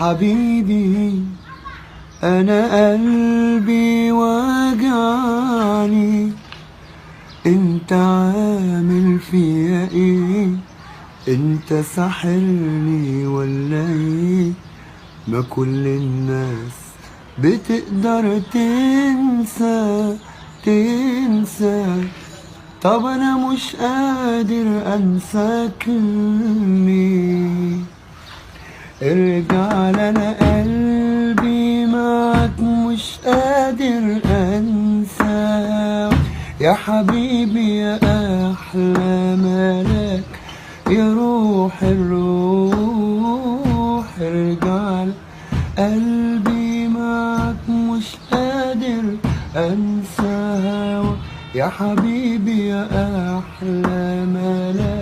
حبيبي أنا قلبي وجعني، انت عامل فيا ايه؟ انت ساحرني ولا ايه؟ ما كل الناس بتقدر تنسى، طب انا مش قادر انساك ليه؟ ارجع لنا قلبي معاك مش قادر انسى، يا حبيبي يا احلى ملاك يا روح الروح. ارجع قلبي معاك مش قادر انسى، يا حبيبي يا احلى ملاك